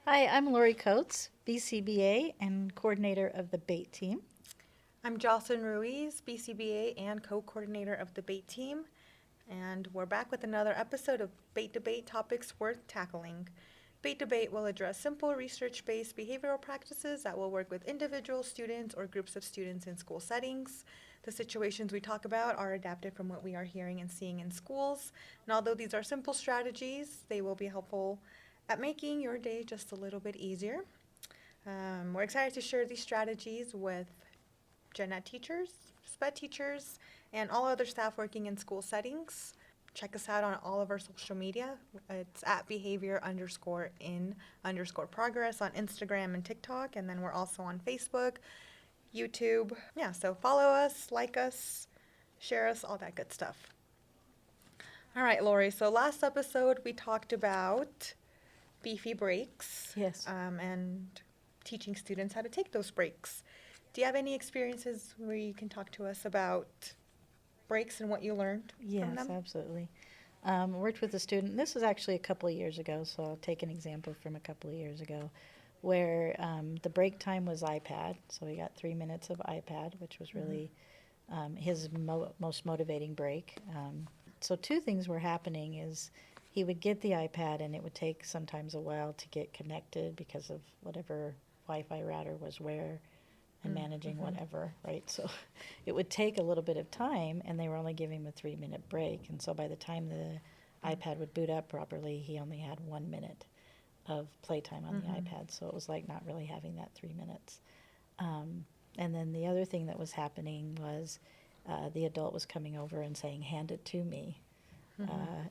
Hi, I'm Lorie Coates, BCBA and coordinator of the BAIT team. I'm Jocelyn Ruiz, BCBA and co-coordinator of the BAIT team, and we're back with another episode of BAIT Debate Topics Worth Tackling. BAIT Debate will address simple research-based behavioral practices that will work with individual students or groups of students in school settings. The situations we talk about are adapted from what we are hearing and seeing in schools, and although these are simple strategies, they will be helpful at making your day just a little bit easier. We're excited to share these strategies with gen ed teachers, SPED teachers, and all other staff working in school settings. Check us out on all of our social media. It's at behavior_in_progress on Instagram and TikTok. And then we're also on Facebook, YouTube. Yeah, so follow us, like us, share us, all that good stuff. All right, Lori. So last episode we talked about beefy breaks Yes. and teaching students how to take those breaks. Do you have any experiences where you can talk to us about breaks and what you learned from Yes, them? absolutely. Worked with a student, this was actually a couple of years ago, so I'll take an example from a couple of years ago, where the break time was iPad. So we got 3 minutes of iPad, which was really his most motivating break. So two things were happening is he would get the iPad and it would take sometimes a while to get connected because of whatever Wi-Fi router was where and managing whatever, right? So it would take a little bit of time, and they were only giving him a 3 minute break. And so by the time the iPad would boot up properly, he only had 1 minute of playtime on the iPad. So it was like not really having that 3 minutes. And then the other thing that was happening was the adult was coming over and saying, "Hand it to me."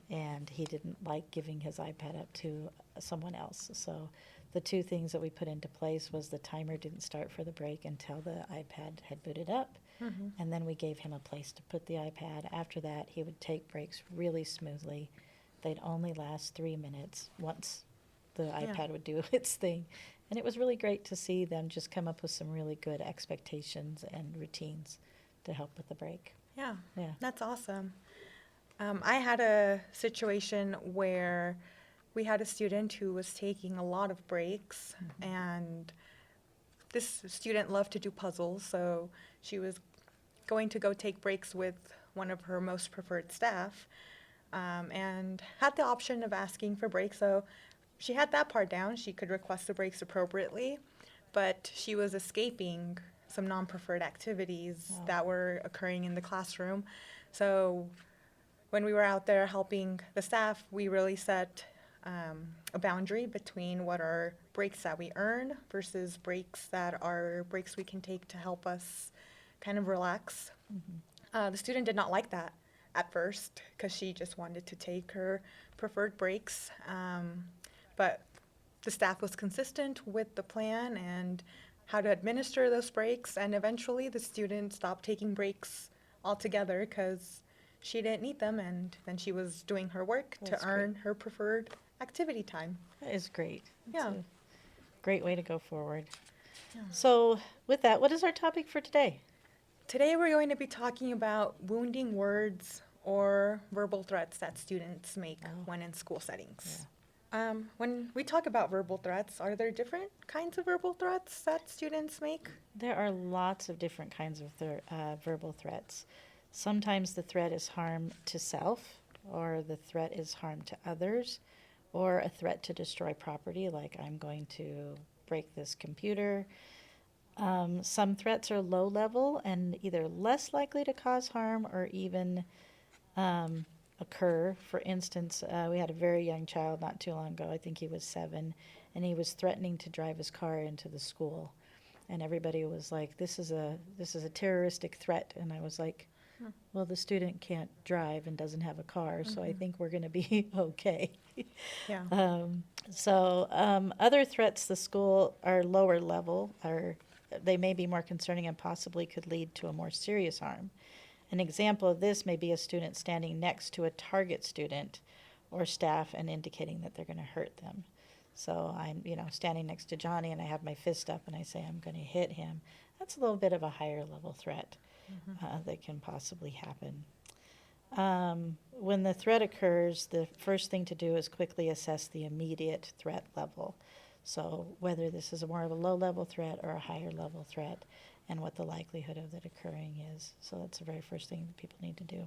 And he didn't like giving his iPad up to someone else. So the two things that we put into place was the timer didn't start for the break until the iPad had booted up. And then we gave him a place to put the iPad. After that, he would take breaks really smoothly. They'd only last 3 minutes once the Yeah. iPad would do its thing. And it was really great to see them just come up with some really good expectations and routines to help with the break. Yeah, Yeah. that's awesome. I had a situation where we had a student who was taking a lot of breaks, and this student loved to do puzzles, so she was going to go take breaks with one of her most preferred staff, and had the option of asking for breaks. So she had that part down. She could request the breaks appropriately, but she was escaping some non-preferred activities Wow. that were occurring in the classroom. So when we were out there helping the staff, we really set a boundary between what are breaks that we earn versus breaks that are breaks we can take to help us kind of relax. The student did not like that at first because she just wanted to take her preferred breaks. But the staff was consistent with the plan and how to administer those breaks, and eventually the student stopped taking breaks altogether because she didn't need them, and then she was doing her work That's to great. earn her preferred activity time. That is great. It's Yeah. a great way to go forward. Yeah. So, with that, what is our topic for today? Today we're going to be talking about wounding words or verbal threats that students make Oh. when in school settings. When we talk about verbal threats, are there different kinds of verbal threats that students make? There are lots of different kinds of verbal threats. Sometimes the threat is harm to self, or the threat is harm to others, or a threat to destroy property, like I'm going to break this computer. Some threats are low level and either less likely to cause harm or even occur. For instance, we had a very young child not too long ago, I think he was 7, and he was threatening to drive his car into the school. And everybody was like, this is a terroristic threat. And I was like, well, the student can't drive and doesn't have a car, so I think we're going to be okay. Yeah. Other threats the school are lower level, they may be more concerning and possibly could lead to a more serious harm. An example of this may be a student standing next to a target student or staff and indicating that they're going to hurt them. So I'm, standing next to Johnny and I have my fist up and I say I'm going to hit him. That's a little bit of a higher level threat that can possibly happen. When the threat occurs, the first thing to do is quickly assess the immediate threat level. So whether this is more of a low-level threat or a higher-level threat, and what the likelihood of that occurring is. So that's the very first thing that people need to do.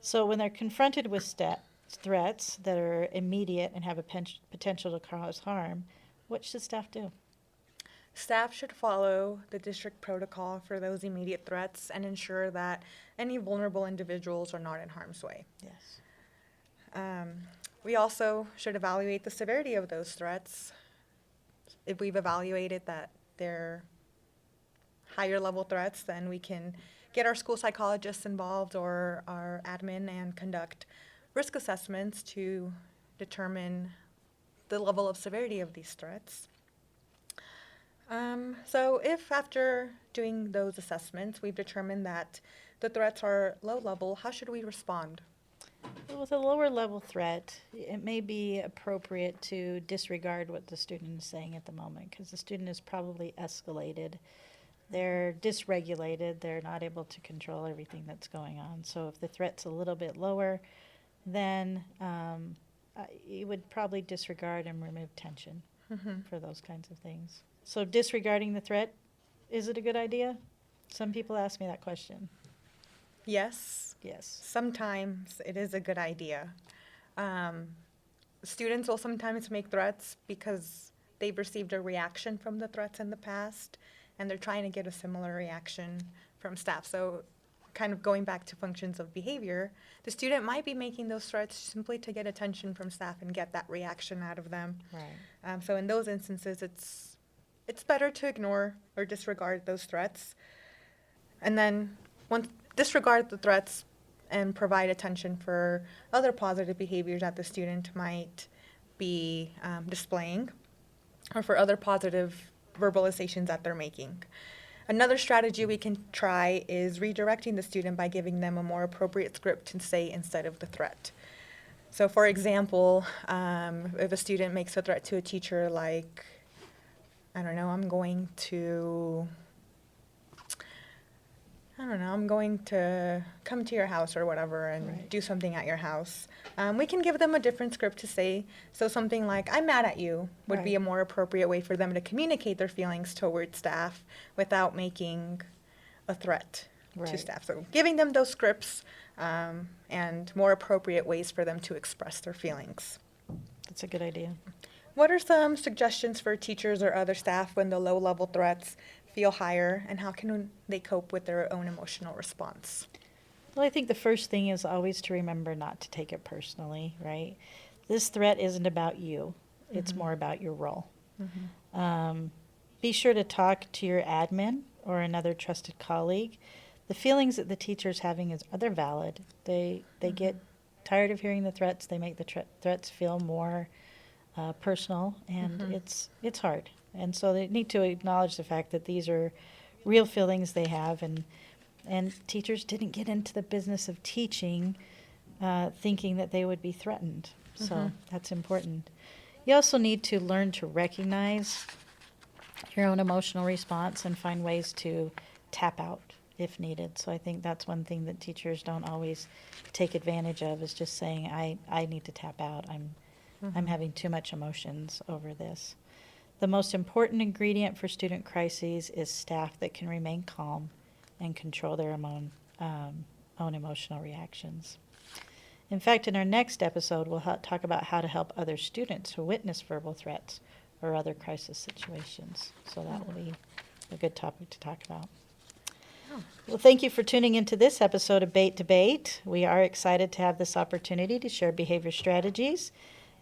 So when they're confronted with threats that are immediate and have a potential to cause harm, what should staff do? Staff should follow the district protocol for those immediate threats and ensure that any vulnerable individuals are not in harm's way. Yes. We also should evaluate the severity of those threats. If we've evaluated that they're higher level threats, then we can get our school psychologists involved or our admin and conduct risk assessments to determine the level of severity of these threats. So if after doing those assessments, we've determined that the threats are low level, how should we respond? Well, with a lower level threat, it may be appropriate to disregard what the student is saying at the moment, because the student is probably escalated. They're dysregulated. They're not able to control everything that's going on. So if the threat's a little bit lower, then you would probably disregard and remove tension for those kinds of things. So disregarding the threat, is it a good idea? Some people ask me that question. Yes. Yes. Sometimes it is a good idea. Students will sometimes make threats because they've received a reaction from the threats in the past, and they're trying to get a similar reaction from staff. So kind of going back to functions of behavior, the student might be making those threats simply to get attention from staff and get that reaction out of them. Right. So in those instances, it's better to ignore or disregard those threats. And then disregard the threats and provide attention for other positive behaviors that the student might be displaying, or for other positive verbalizations that they're making. Another strategy we can try is redirecting the student by giving them a more appropriate script to say instead of the threat. So for example, if a student makes a threat to a teacher like, I don't know, I'm going to come to your house or whatever and Right. do something at your house. We can give them a different script to say. So something like, I'm mad at you would be Right. a more appropriate way for them to communicate their feelings towards staff without making a threat to Right. staff. So giving them those scripts and more appropriate ways for them to express their feelings. That's a good idea. What are some suggestions for teachers or other staff when the low-level threats feel higher, and how can they cope with their own emotional response? Well, I think the first thing is always to remember not to take it personally, right? This threat isn't about you. It's more about your role. Be sure to talk to your admin or another trusted colleague. The feelings that the teacher's having they're valid. They get tired of hearing the threats. They make the threats feel more personal, and it's hard. And so they need to acknowledge the fact that these are real feelings they have, and teachers didn't get into the business of teaching thinking that they would be threatened. So that's important. You also need to learn to recognize your own emotional response and find ways to tap out if needed. So I think that's one thing that teachers don't always take advantage of, is just saying, I need to tap out. I'm having too much emotions over this. The most important ingredient for student crises is staff that can remain calm and control their own emotional reactions. In fact, in our next episode, we'll talk about how to help other students who witness verbal threats or other crisis situations. So that will be a good topic to talk about. Well, thank you for tuning into this episode of Bait Debate. We are excited to have this opportunity to share behavior strategies,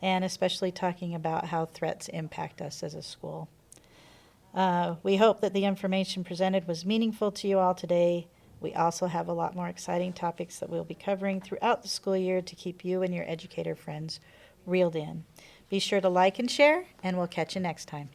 and especially talking about how threats impact us as a school. We hope that the information presented was meaningful to you all today. We also have a lot more exciting topics that we'll be covering throughout the school year to keep you and your educator friends reeled in. Be sure to like and share, and we'll catch you next time.